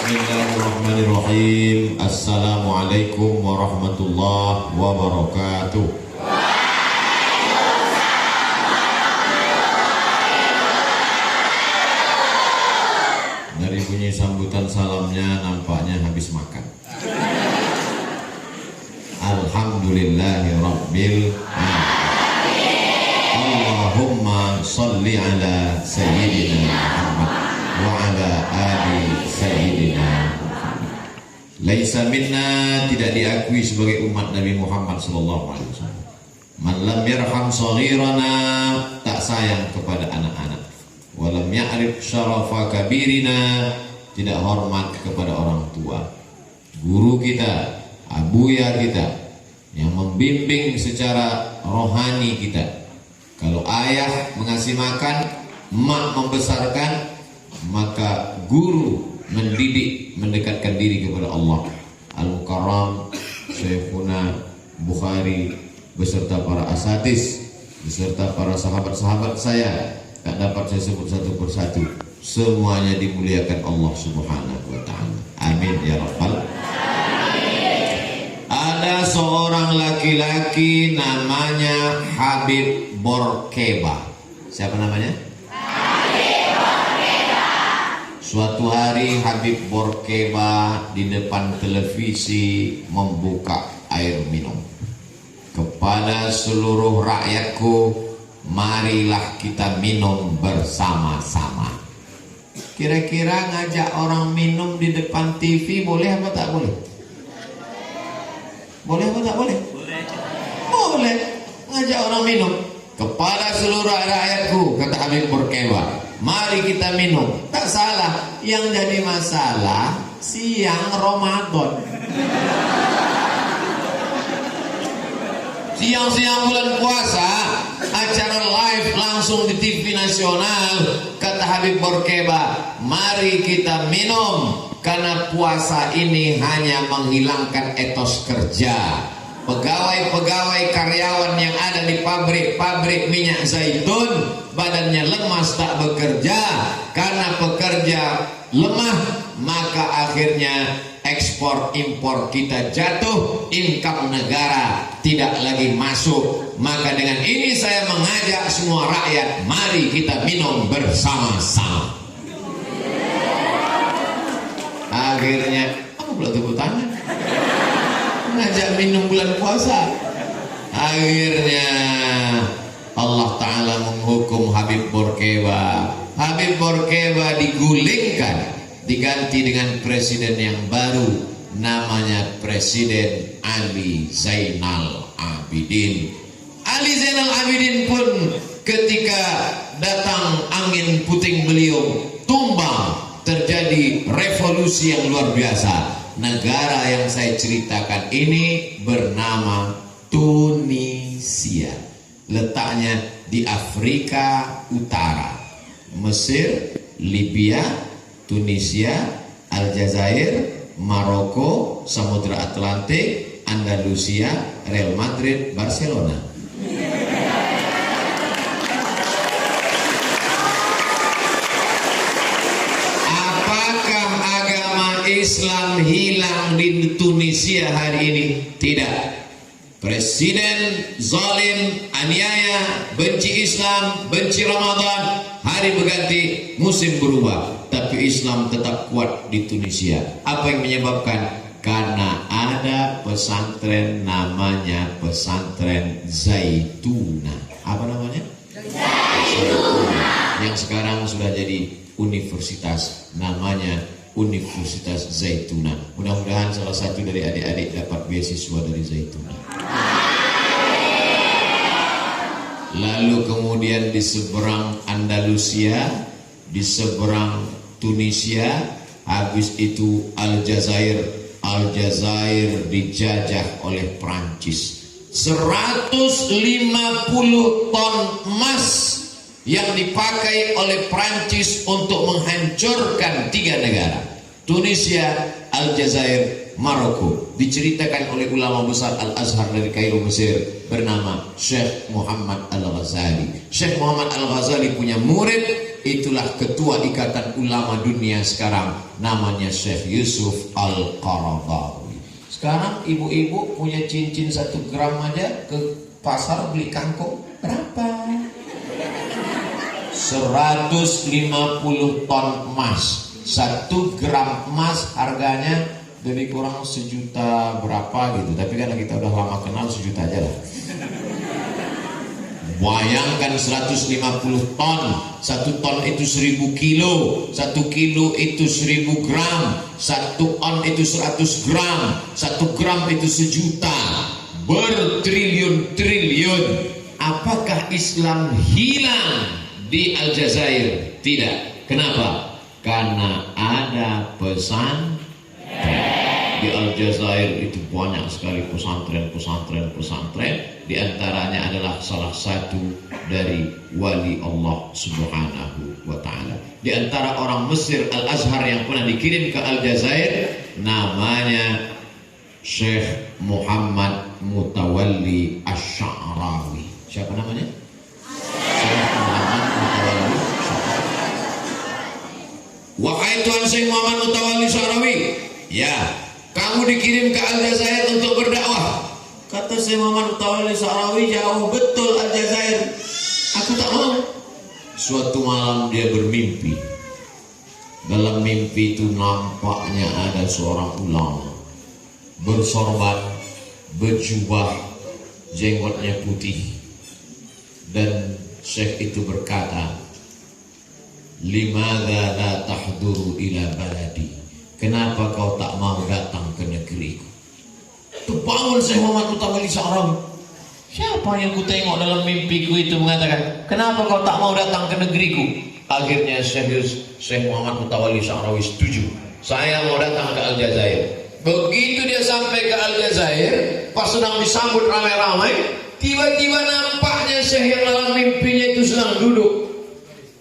Bismillahirrahmanirrahim. Assalamualaikum warahmatullahi wabarakatuh. Dari bunyi sambutan salamnya nampaknya habis makan. Alhamdulillahirabbil alamin. Allahumma sholli ala sayyidina Muhammad wa ala ali sayyidina Muhammad. Laisa minna, tidak diakui sebagai umat Nabi Muhammad sallallahu alaihi wasallam. Man lam yarham shaghirana, tak sayang kepada anak-anak. Wa lam ya'rif syarafa kabirina, tidak hormat kepada orang tua. Guru kita, abuya kita yang membimbing secara rohani kita. Kalau ayah mengasih makan, emak membesarkan, maka guru mendidik, mendekatkan diri kepada Allah. Al-Mukarram Syekhuna Bukhari beserta para asatidz, beserta para sahabat-sahabat saya, tak dapat saya sebut satu persatu, semuanya dimuliakan Allah Subhanahu wa ta'ala. Amin ya rabbal alamin. Ada seorang laki-laki namanya Habib Bourguiba. Siapa namanya? Suatu hari Habib Bourguiba di depan televisi membuka air minum. Kepada seluruh rakyatku, marilah kita minum bersama-sama. Kira-kira ngajak orang minum di depan TV boleh apa tak boleh? Boleh apa tak boleh? Boleh. Ngajak orang minum. Kepada seluruh rakyatku, kata Habib Bourguiba, mari kita minum. Tak salah. Yang jadi masalah siang Ramadan. Siang-siang bulan puasa, acara live langsung di TV nasional. Kata Habib Bourguiba, mari kita minum, karena puasa ini hanya menghilangkan etos kerja. Pegawai-pegawai karyawan yang ada di pabrik-pabrik minyak zaitun badannya lemas, tak bekerja. Karena pekerja lemah, maka akhirnya ekspor impor kita jatuh, income negara tidak lagi masuk. Maka dengan ini saya mengajak semua rakyat, mari kita minum bersama-sama. Akhirnya apa pula tepuk tangan? Ngajak minum bulan puasa. Akhirnya Allah Ta'ala menghukum Habib Bourguiba. Habib Bourguiba digulingkan, diganti dengan presiden yang baru, namanya Presiden Ali Zainal Abidin. Ali Zainal Abidin pun ketika datang angin puting beliung, tumbang, terjadi revolusi yang luar biasa. Negara yang saya ceritakan ini bernama Tunisia. Letaknya di Afrika Utara. Mesir, Libya, Tunisia, Aljazair, Maroko, Samudra Atlantik, Andalusia, Real Madrid, Barcelona. Islam hilang di Tunisia hari ini? Tidak. Presiden zalim, aniaya, benci Islam, benci Ramadan. Hari berganti, musim berubah, tapi Islam tetap kuat di Tunisia. Apa yang menyebabkan? Karena ada pesantren namanya pesantren Zaituna. Apa namanya? Zaituna. Yang sekarang sudah jadi universitas, namanya Universitas Zaituna. Mudah-mudahan salah satu dari adik-adik dapat beasiswa dari Zaituna. Lalu kemudian di seberang Andalusia, di seberang Tunisia, habis itu Aljazair. Aljazair dijajah oleh Prancis. 150 ton emas yang dipakai oleh Prancis untuk menghancurkan 3 negara, Tunisia, Aljazair, Maroko. Diceritakan oleh ulama besar Al-Azhar dari Kairo, Mesir, bernama Syekh Muhammad Al-Ghazali. Syekh Muhammad Al-Ghazali punya murid itulah ketua Ikatan Ulama Dunia sekarang, namanya Syekh Yusuf Al-Qaradawi. Sekarang ibu-ibu punya cincin 1 gram aja ke pasar beli kangkung berapa? 150 ton emas. 1 gram emas harganya lebih kurang 1 juta berapa gitu. Tapi karena kita udah lama kenal, 1 juta aja lah. Bayangkan 150 ton. 1 ton itu 1000 kilo. 1 kilo itu 1000 gram. 1 on itu 100 gram. 1 gram itu 1 juta. Bertriliun-triliun. Apakah Islam hilang di Aljazair? Tidak. Kenapa? Karena ada pesantren. Di Aljazair itu banyak sekali pesantren. Di antaranya adalah salah satu dari wali Allah Subhanahu wa ta'ala. Di antara orang Mesir, Al-Azhar yang pernah dikirim ke Aljazair, namanya Syekh Muhammad Mutawalli Asy-Sya'rawi. Siapa namanya? Syekh Muhammad Mutawalli Asy-Sya'rawi. Wahai Tuan Syekh Muhammad Mutawalli Asy-Sya'rawi, ya, kamu dikirim ke Aljazair untuk berdakwah. Kata Syekh Muhammad Mutawalli Asy-Sya'rawi, jauh betul Aljazair. Aku tak mau. Suatu malam dia bermimpi. Dalam mimpi itu nampaknya ada seorang ulama bersorban, berjubah, jenggotnya putih. Dan Syekh itu berkata, "Limadza la tahduru ila baladi?" Kenapa kau tak mau datang ke negeriku? Terbangun Syekh Muhammad Mutawalli Asy-Sya'rawi. Siapa yang ku tengok dalam mimpiku itu mengatakan, kenapa kau tak mau datang ke negeriku? Akhirnya Syekh Muhammad Mutawalli Asy-Sya'rawi setuju. Saya mau datang ke Aljazair. Begitu dia sampai ke Aljazair, pas sedang disambut ramai-ramai, tiba-tiba nampaknya Syekh yang dalam mimpinya itu sedang duduk.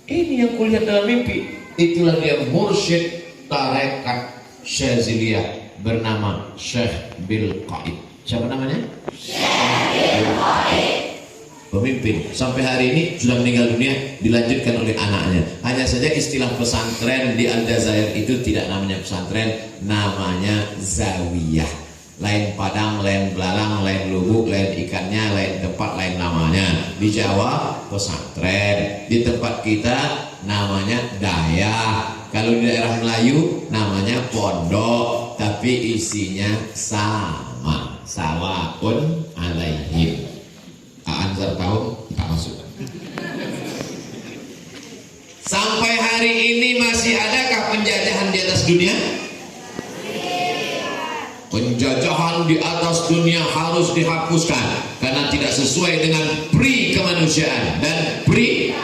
Ini yang kulihat dalam mimpi. Itulah dia mursyid tarekat Syaziliyah bernama Syekh Bil Qaid. Siapa namanya? Syekh Bil Qaid. Pemimpin sampai hari ini sudah meninggal dunia, dilanjutkan oleh anaknya. Hanya saja istilah pesantren di Aljazair itu tidak namanya pesantren, namanya zawiyah. Lain Padang, lain Belalang, lain Lubuk, lain ikannya, lain tempat, lain namanya. Di Jawa pesantren, di tempat kita namanya dayah. Kalau di daerah Melayu namanya pondok, tapi isinya sama, sawaun alaihim. Ansar tahu tak masuk. Sampai hari ini masih adakah penjajahan di atas dunia? Penjajahan di atas dunia harus dihapuskan karena tidak sesuai dengan pri kemanusiaan dan pri.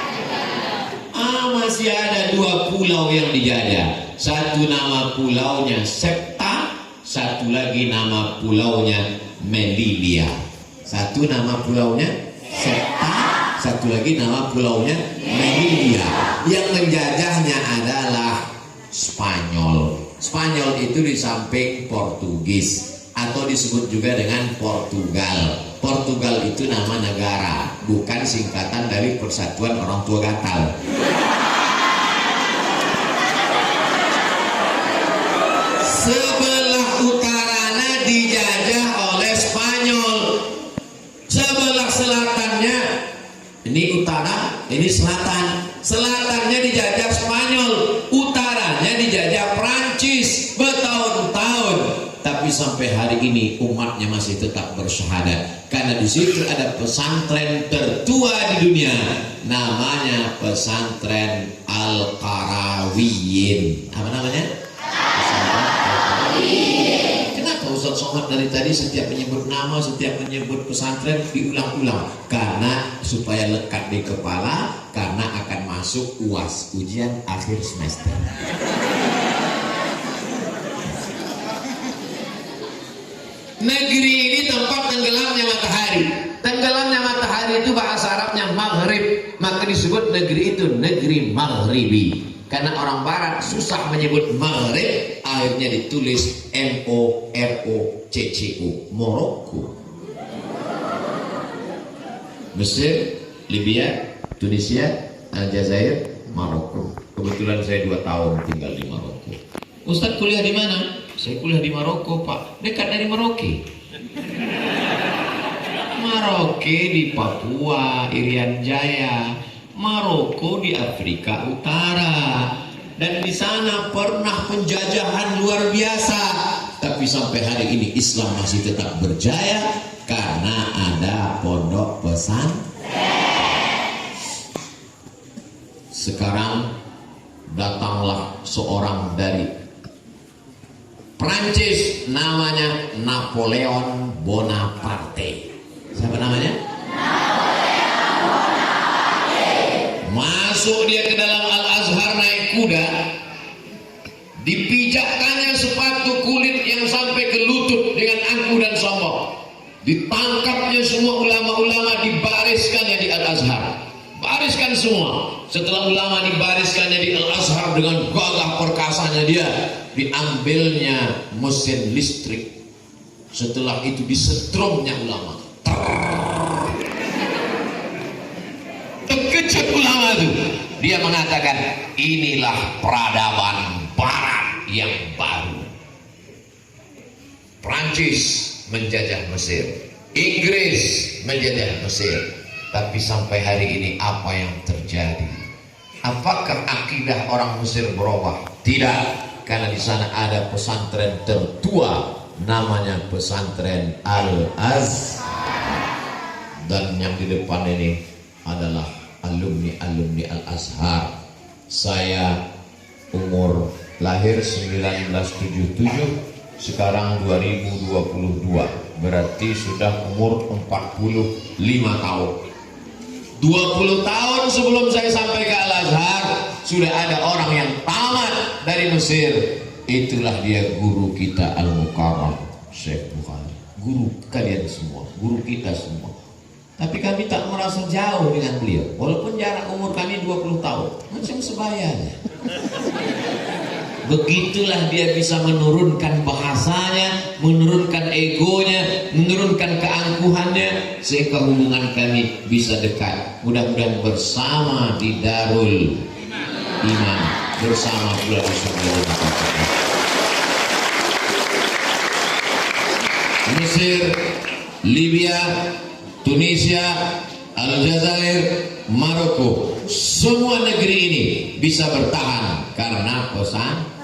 Masih ada 2 pulau yang dijajah. Satu nama pulaunya Septa, satu lagi nama pulaunya Melillia. Satu nama pulaunya Septa, satu lagi nama pulaunya Melillia. Yang menjajahnya adalah Spanyol. Spanyol itu di samping Portugis atau disebut juga dengan Portugal. Portugal itu nama negara, bukan singkatan dari Persatuan Orang Tua Gatal. Sebelah utaranya dijajah oleh Spanyol, sebelah selatannya, ini utara, ini selatan. Selatannya dijajah Spanyol, utaranya dijajah Prancis bertahun-tahun. Tapi sampai hari ini umatnya masih tetap bersyahadat karena di situ ada pesantren tertua di dunia, namanya pesantren Al-Qarawiyyin. Apa namanya? Kenapa Ustaz Somad dari tadi setiap menyebut nama, setiap menyebut pesantren diulang-ulang? Karena supaya lekat di kepala, karena akan masuk UAS, ujian akhir semester. Negeri ini tempat tenggelamnya matahari. Tenggelamnya matahari itu bahasa Arabnya maghrib, maka disebut negeri itu negeri maghribi. Karena orang barat susah menyebut maghrib, akhirnya ditulis M-O-R-O-C-C-O, Maroko. Mesir, Libya, Tunisia, Aljazair, Maroko. Kebetulan saya 2 tahun tinggal di Maroko. Ustadz kuliah di mana? Saya kuliah di Maroko, Pak. Dekat dari Merauke. Merauke di Papua, Irian Jaya. Maroko di Afrika Utara. Dan di sana pernah penjajahan luar biasa. Tapi sampai hari ini Islam masih tetap berjaya karena ada pondok pesantren. Sekarang datanglah seorang dari Prancis, namanya Napoleon Bonaparte. Siapa namanya? Napoleon Bonaparte. Masuk dia ke dalam Al-Azhar naik kuda, dipijakkannya sepatu kulit yang sampai ke lutut dengan angkuh dan sombong. Ditangkapnya semua ulama-ulama, dibariskannya di Al-Azhar. Bariskan semua. Setelah ulama dibariskannya di Al-Azhar dengan gagah perkasanya dia, diambilnya mesin listrik. Setelah itu disetrumnya ulama. Terkejut ulama itu. Dia mengatakan, inilah peradaban barat yang baru. Prancis menjajah Mesir, Inggris menjajah Mesir. Tapi sampai hari ini apa yang terjadi? Apakah akidah orang Mesir berubah? Tidak, karena di sana ada pesantren tertua, namanya pesantren Al-Azhar. Dan yang di depan ini adalah alumni Al-Azhar. Saya umur lahir 1977, sekarang 2022, berarti sudah umur 45 tahun. 20 tahun sebelum saya sampai ke Al-Azhar, sudah ada orang yang tamat dari Mesir. Itulah dia guru kita Al-Mukarram, Syekh Bukhari. Guru kalian semua, guru kita semua. Tapi kami tak merasa jauh dengan beliau, walaupun jarak umur kami 20 tahun, macam sebayanya. Begitulah dia bisa menurunkan bahasanya, menurunkan egonya, menurunkan keangkuhannya, sehingga hubungan kami bisa dekat. Mudah-mudahan bersama di Darul Iman, bersama pula di surga. Mesir, Libya, Tunisia, Aljazair, Maroko, semua negeri ini bisa bertahan karena pesan.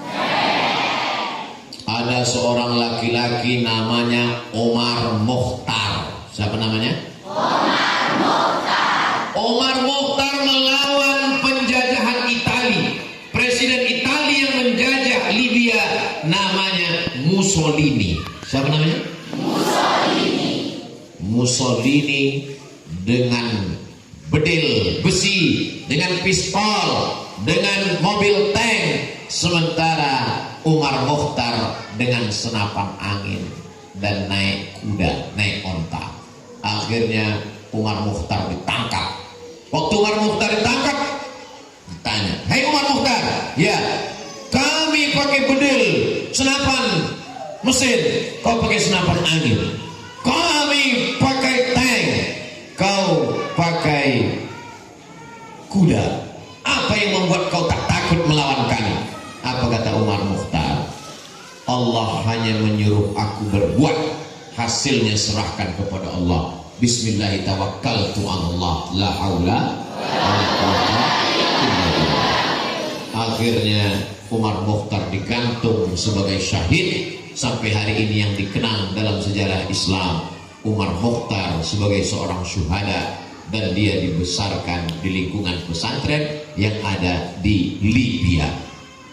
Ada seorang laki-laki namanya Omar Mokhtar. Siapa namanya? Omar Mokhtar. Omar Mokhtar melawan penjajahan Italia. Presiden Italia yang menjajah Libya namanya Mussolini. Siapa namanya? Mussolini. Mussolini dengan bedil besi, dengan pistol, dengan mobil tank. Sementara Umar Mokhtar dengan senapan angin dan naik kuda, naik onta. Akhirnya Umar Mokhtar ditangkap. Waktu Umar Mokhtar ditangkap, ditanya, "Hei Umar Mokhtar, ya, kami pakai bedil, senapan mesin, kau pakai senapan angin. Kami pakai tank, kau pakai kuda. Apa yang membuat kau tak takut melawan kami?" Apa kata Umar Mokhtar? Allah hanya menyuruh aku berbuat, hasilnya serahkan kepada Allah. Bismillahirrahmanirrahim. La haula wala quwwata illa billah. Akhirnya Umar Mokhtar digantung sebagai syahid. Sampai hari ini yang dikenang dalam sejarah Islam, Umar Mokhtar sebagai seorang syuhada, dan dia dibesarkan di lingkungan pesantren yang ada di Libya.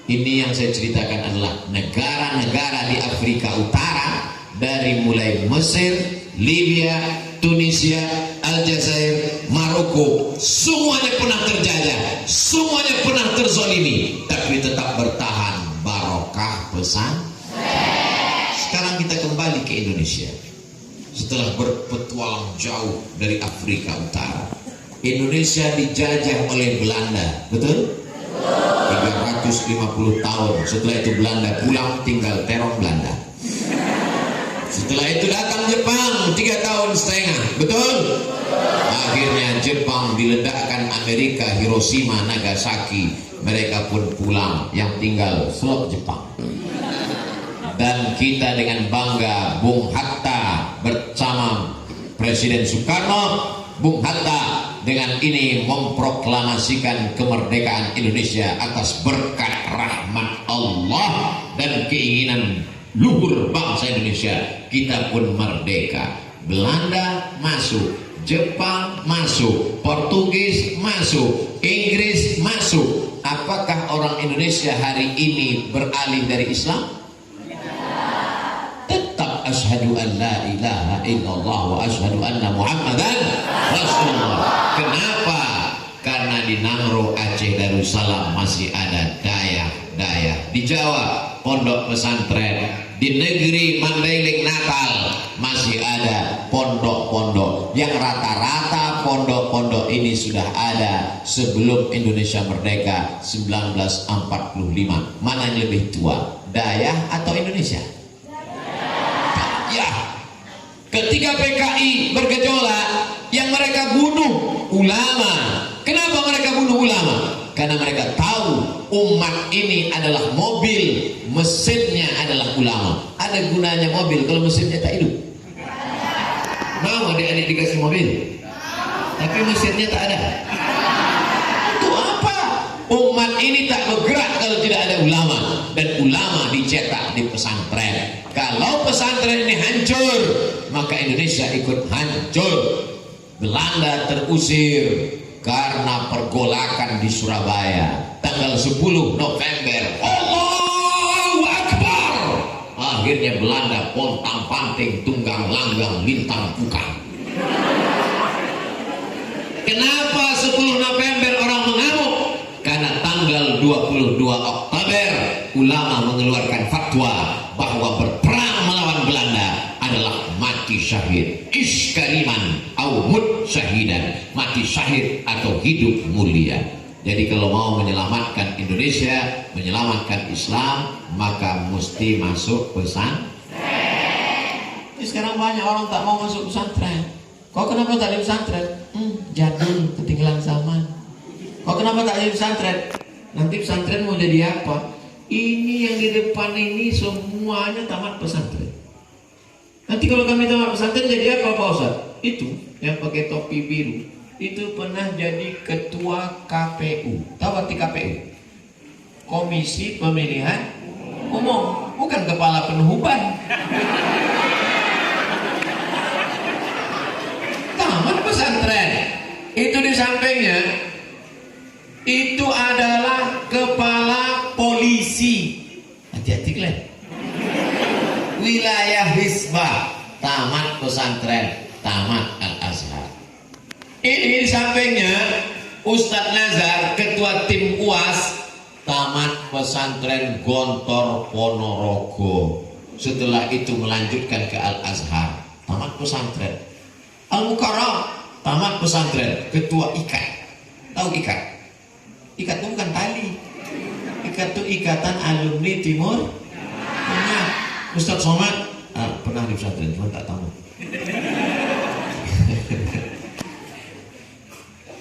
Ini yang saya ceritakan adalah negara-negara di Afrika Utara, dari mulai Mesir, Libya, Tunisia, Aljazair, Maroko, semuanya pernah terjajah, semuanya pernah terzolimi, tapi tetap bertahan barokah pesantren. Sekarang kita kembali ke Indonesia. Setelah berpetualang jauh dari Afrika Utara, Indonesia dijajah oleh Belanda, betul? 350 tahun. Setelah itu Belanda pulang, tinggal teror Belanda. Setelah itu datang Jepang 3 tahun setengah, betul? Akhirnya Jepang diledakkan Amerika, Hiroshima, Nagasaki. Mereka pun pulang, yang tinggal slot Jepang. Dan kita dengan bangga, Bung Hatta bersama Presiden Soekarno, Bung Hatta dengan ini memproklamasikan kemerdekaan Indonesia atas berkat rahmat Allah dan keinginan luhur bangsa Indonesia. Kita pun merdeka. Belanda masuk, Jepang masuk, Portugis masuk, Inggris masuk. Apakah orang Indonesia hari ini beralih dari Islam? Tetap asyhadu an la ilaha illallah wa asyhadu anna Muhammadan Rasulullah. Kenapa? Karena di Nangro, Aceh, Darussalam masih ada daya-daya. Di Jawa, pondok pesantren. Di negeri Mandailing, Natal, masih ada pondok-pondok. Yang rata-rata pondok-pondok ini sudah ada sebelum Indonesia merdeka 1945. Mana yang lebih tua, Dayak atau Indonesia? Ya, ketika PKI bergejolak, yang mereka bunuh ulama. Kenapa mereka bunuh ulama? Karena mereka tahu umat ini adalah mobil, mesinnya adalah ulama. Ada gunanya mobil kalau mesinnya tak hidup? Mau adik-adik dikasih mobil, tapi mesinnya tak ada. Itu apa? Umat ini tak bergerak kalau tidak ada ulama. Dan ulama dicetak di pesantren. Kalau pesantren ini hancur, maka Indonesia ikut hancur. Belanda terusir karena pergolakan di Surabaya tanggal 10 November. Allahu Akbar. Akhirnya Belanda pontang panting, tunggang langgang, lintang pukang. Kenapa 10 November orang mengamuk? Karena tanggal 22 Oktober ulama mengeluarkan fatwa bahwa berperang melawan Belanda adalah mati syahid, iskariman au mut syahidan, mati syahid atau hidup mulia. Jadi kalau mau menyelamatkan Indonesia, menyelamatkan Islam, maka mesti masuk pesantren. Sekarang banyak orang tak mau masuk pesantren. Kok kenapa tak di pesantren? Jadul, ketinggalan zaman. Kok kenapa tak di pesantren? Nanti pesantren mau jadi apa? Ini yang di depan ini semuanya tamat pesantren. Nanti kalau kami tamat pesantren jadi apa Pak Ustaz? Itu yang pakai topi biru itu pernah jadi ketua KPU. Tahu arti KPU? Komisi Pemilihan Umum, bukan kepala penuhuban. Tamat pesantren. Itu di sampingnya itu adalah kepala polisi. Hati-hati kalian. Wilayah Hisbah, tamat pesantren, tamat Al-Azhar. Ini di sampingnya Ustadz Nazar, ketua tim UAS, tamat pesantren Gontor Ponorogo. Setelah itu melanjutkan ke Al-Azhar, tamat pesantren. Al-Mukarram, tamat pesantren, ketua IKAT. Tahu IKAT? IKAT itu bukan tali. IKAT itu Ikatan Alumni Timur Tengah. Ustadz Somad pernah di pesantren, cuma tak tahu.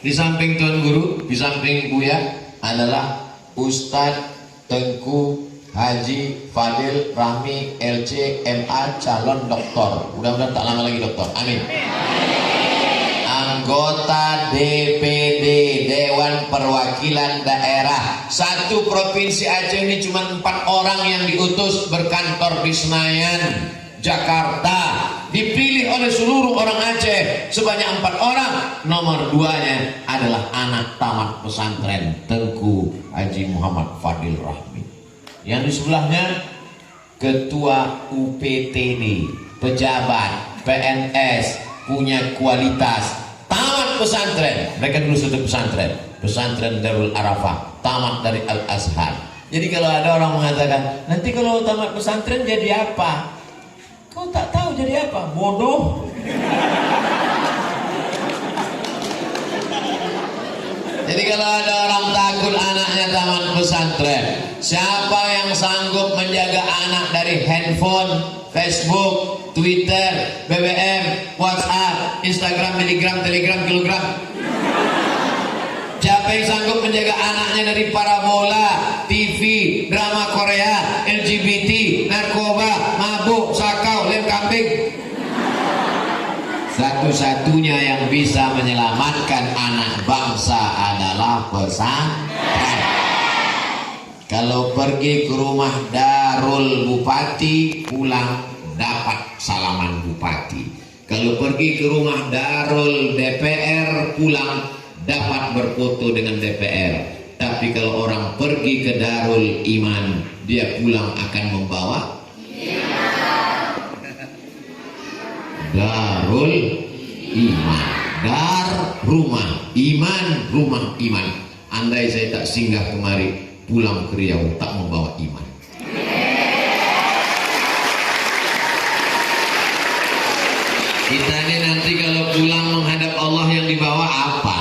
Di samping Tuan Guru, di samping Buya adalah Ustadz Tengku Haji Fadil Rahmi LC MA, calon doktor. Mudah-mudahan tak lama lagi doktor. Amin. Anggota DPD, Dewan Perwakilan Daerah. Satu provinsi Aceh ini cuma 4 orang yang diutus berkantor di Senayan, Jakarta. Dipilih oleh seluruh orang Aceh sebanyak 4 orang. Nomor 2-nya adalah anak tamat pesantren Tengku Haji Muhammad Fadil Rahmi. Yang di sebelahnya ketua UPTD, pejabat, PNS, punya kualitas, tamat pesantren. Mereka dulu satu pesantren, pesantren Darul Arafah, tamat dari Al-Azhar. Jadi kalau ada orang mengatakan, nanti kalau tamat pesantren jadi apa? Kau tak tahu jadi apa? Bodoh. Jadi kalau ada orang takut anaknya tamat pesantren, siapa yang yang sanggup menjaga anak dari handphone, Facebook, Twitter, BBM, WhatsApp, Instagram, Telegram, kilogram? Siapa yang sanggup menjaga anaknya dari parabola, TV, drama Korea, LGBT, narkoba, mabuk, sakau, lem kambing? Satu-satunya yang bisa menyelamatkan anak bangsa adalah pesantren. Kalau pergi ke rumah Darul Bupati, pulang dapat salaman Bupati. Kalau pergi ke rumah Darul DPR, pulang dapat berfoto dengan DPR. Tapi kalau orang pergi ke Darul Iman, dia pulang akan membawa Darul Iman. Dar rumah, iman rumah iman. Andai saya tak singgah kemari, pulang ke Riau tak membawa iman. Kita ini nanti kalau pulang menghadap Allah yang dibawa apa?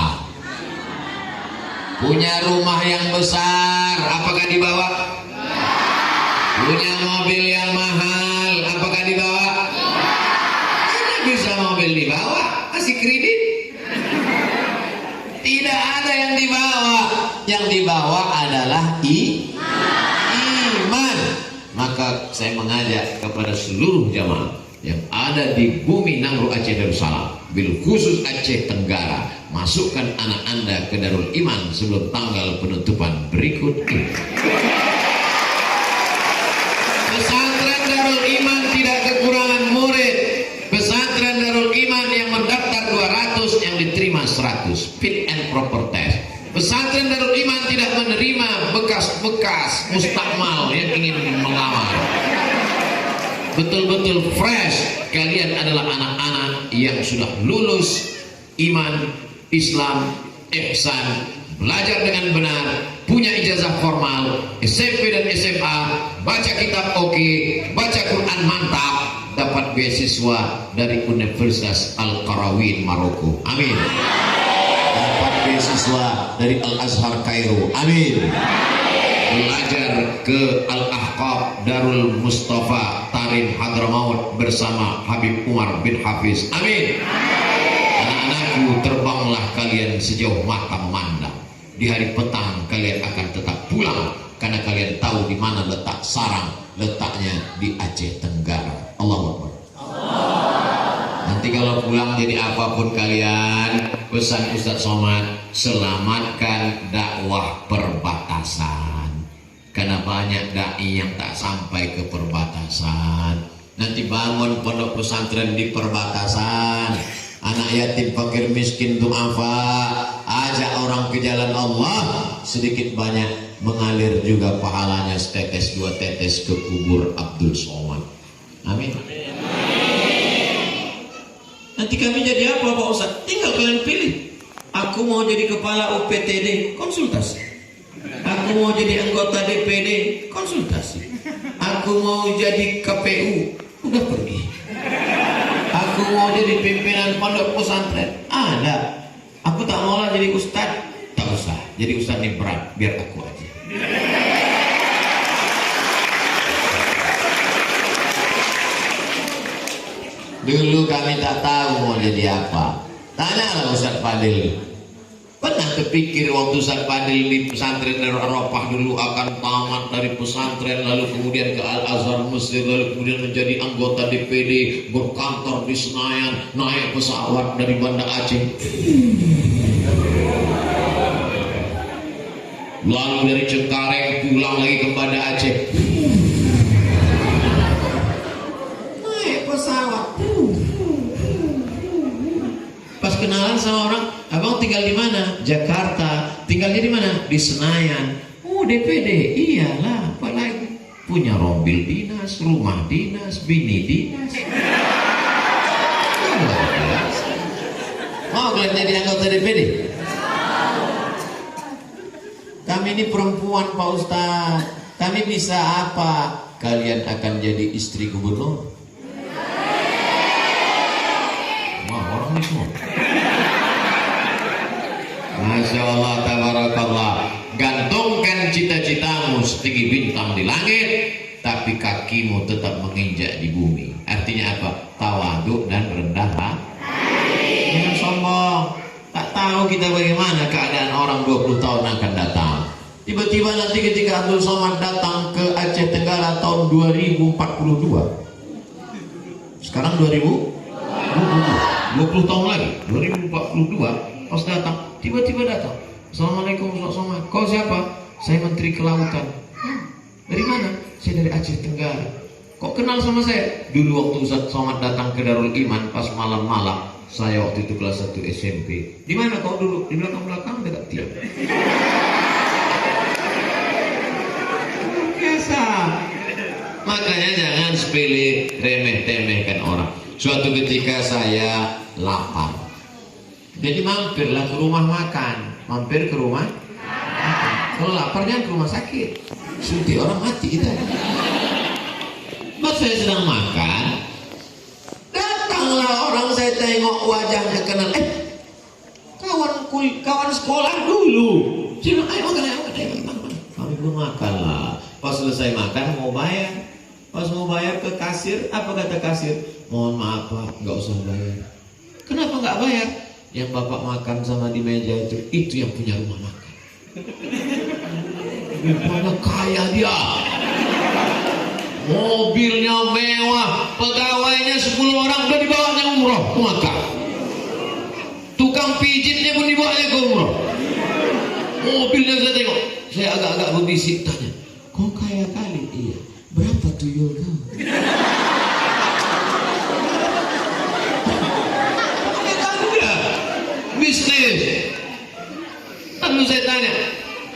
Punya rumah yang besar, apakah dibawa? Punya mobil yang mahal, apakah dibawa? Tidak bisa mobil dibawa, kasih kredit. Tidak ada yang dibawa. Yang dibawa adalah iman. Maka saya mengajak kepada seluruh jamaah yang ada di bumi Nangro Aceh Darussalam, bil khusus Aceh Tenggara, masukkan anak Anda ke Darul Iman sebelum tanggal penutupan berikut ini. Pesantren Darul Iman tidak kekurangan murid. Pesantren Darul Iman yang mendaftar 200, yang diterima 100, fit and proper test. Pesantren Darul Iman tidak menerima bekas-bekas mustakmal yang ingin melamar. Betul-betul fresh. Kalian adalah anak-anak yang sudah lulus iman, Islam, ihsan, belajar dengan benar, punya ijazah formal, SMP dan SMA, baca kitab oke, baca Quran mantap, dapat beasiswa dari Universitas Al-Qarawin Maroko. Amin. Dapat beasiswa dari Al-Azhar Kairo. Amin. Belajar ke Al-Ahqaf Darul Mustafa Tarin Hadramaut bersama Habib Umar bin Hafiz. Amin. Anak-anakku, terbanglah kalian sejauh mata memandang. Di hari petang kalian akan tetap pulang, karena kalian tahu di mana letak sarang. Letaknya di Aceh Tenggara. Allahu Akbar. Nanti kalau pulang jadi apapun kalian, pesan Ustaz Somad, selamatkan dakwah perbatasan. Karena banyak dai yang tak sampai ke perbatasan. Nanti bangun pondok pesantren di perbatasan. Anak yatim, fakir, miskin, du'afa, ajak orang ke jalan Allah, sedikit banyak mengalir juga pahalanya setetes dua tetes ke kubur Abdul Somad. Amin. Nanti kami jadi apa Pak Ustaz? Tinggal kalian pilih. Aku mau jadi kepala UPTD, konsultasi. Aku mau jadi anggota DPD, konsultasi. Aku mau jadi KPU, udah pergi. Aku mau jadi pimpinan pondok pesantren, ada. Aku tak mau lah jadi ustad, tak usah. Jadi ustad ini berat, biar aku aja. Dulu kami tak tahu mau jadi apa. Tanyalah Ustaz Fadil. Pernah kepikir waktu Ustaz Fadil di pesantren Eropah dulu akan tamat dari pesantren, lalu kemudian ke Al-Azhar Mesir, lalu kemudian menjadi anggota DPD, berkantor di Senayan, naik pesawat dari Banda Aceh, lalu dari Cengkareng pulang lagi ke Banda Aceh, naik pesawat. Pas kenalan sama orang, abang tinggal di mana? Jakarta. Tinggalnya di mana? Di Senayan. Oh, DPD. Iyalah, apalagi punya mobil dinas, rumah dinas, bini dinas. Mau kalian jadi anggota DPD? Kami ini perempuan Pak Ustaz. Kami bisa apa? Kalian akan jadi istri gubernur. Wah, orang ini semua. Masya Allah, tabarakallah. Gantungkan cita-citamu setinggi bintang di langit, tapi kakimu tetap menginjak di bumi. Artinya apa? Tawaduk dan rendah hati. Jangan sombong. Tak tahu kita bagaimana keadaan orang 20 tahun akan datang. Tiba-tiba nanti ketika Abdul Somad datang ke Aceh Tenggara tahun 2042. Sekarang 2020 tahun lagi, 2042 pas datang, tiba-tiba datang. Assalamualaikum Ustaz Somad. Kau siapa? Saya Menteri Kelautan. Dari mana? Saya dari Aceh Tenggara. Kok kenal sama saya? Dulu waktu Ustaz Somad datang ke Darul Iman pas malam-malam, saya waktu itu kelas 1 SMP. Di mana kau dulu? Di belakang-belakang dekat tiang. Biasa. Makanya jangan sepele remeh-temehkan orang. Suatu ketika saya lapar, jadi mampirlah ke rumah makan. Mampir ke rumah makan. Kalau lapar jangan ke rumah sakit, suntik orang mati kita. Pas saya sedang makan, datanglah orang, saya tengok wajahnya kenal. Kawan sekolah dulu. Cuma ayo makan. Kami belum makan lah. Pas selesai makan mau bayar. Pas mau bayar ke kasir, apa kata kasir? Mohon maaf Pak, nggak usah bayar. Kenapa nggak bayar? Yang Bapak makan sama di meja itu yang punya rumah makan. Rupanya kaya dia. Mobilnya mewah, pegawainya 10 orang udah dibawanya umroh ke Makkah. Tukang pijitnya pun dibawanya ke umroh. Mobilnya saya tengok, saya agak-agak berbisik tanya, kok kaya kali? Iya. Berapa tuyul kau? Bisnis. Lalu saya tanya,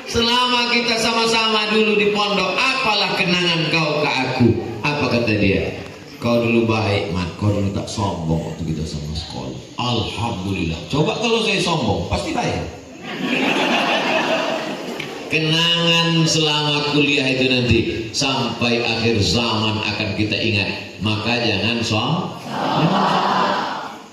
selama kita sama-sama dulu di pondok, apalah kenangan kau ke aku? Apa kata dia? Kau dulu baik, Mat. Kau dulu tak sombong waktu kita sama sekolah. Alhamdulillah. Coba kalau saya sombong, pasti bayar. Kenangan selama kuliah itu nanti sampai akhir zaman akan kita ingat. Maka jangan sombong.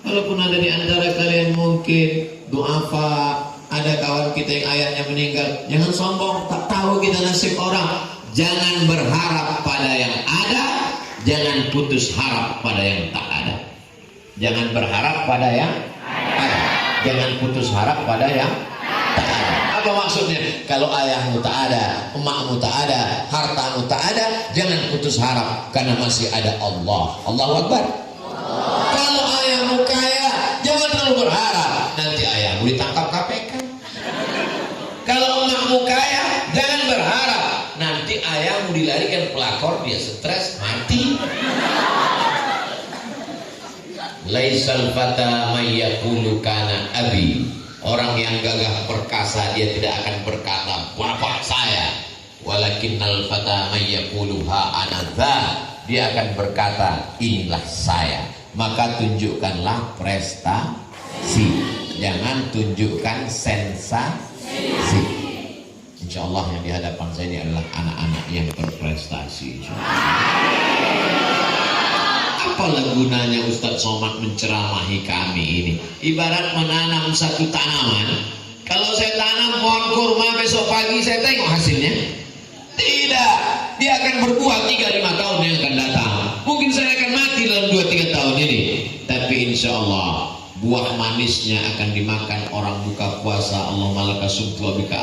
Walaupun ada di antara kalian mungkin duafa, ada kawan kita yang ayahnya meninggal, jangan sombong, tak tahu kita nasib orang. Jangan berharap pada yang ada, jangan putus harap pada yang tak ada. Jangan berharap pada yang ada, jangan putus harap pada yang tak ada. Apa maksudnya? Kalau ayahmu tak ada, emakmu tak ada, hartamu tak ada, jangan putus harap karena masih ada Allah. Allahu Akbar. Kalau ayahmu kaya, jangan terlalu berharap nanti ayahmu ditangkap KPK. Kalau emakmu kaya, jangan berharap nanti ayahmu dilarikan pelakor, dia stres, mati. Laisal fata may yaqulu kana abi. Orang yang gagah perkasa dia tidak akan berkata bapak saya. Walakinnal fata may yaqulu ha ana dza. Dia akan berkata inilah saya. Maka tunjukkanlah prestasi, jangan tunjukkan sensasi. Insya Allah yang di hadapan saya ini adalah anak-anak yang berprestasi. Apalah gunanya Ustadz Somad menceramahi kami ini? Ibarat menanam satu tanaman. Kalau saya tanam pohon kurma, besok pagi saya tengok hasilnya. Tidak, dia akan berbuah 3-5 tahun yang akan datang. Mungkin saya akan mati dalam 2-3 tahun ini. Tapi insya Allah buah manisnya akan dimakan orang buka puasa. Allahumma laka sumtu wa bika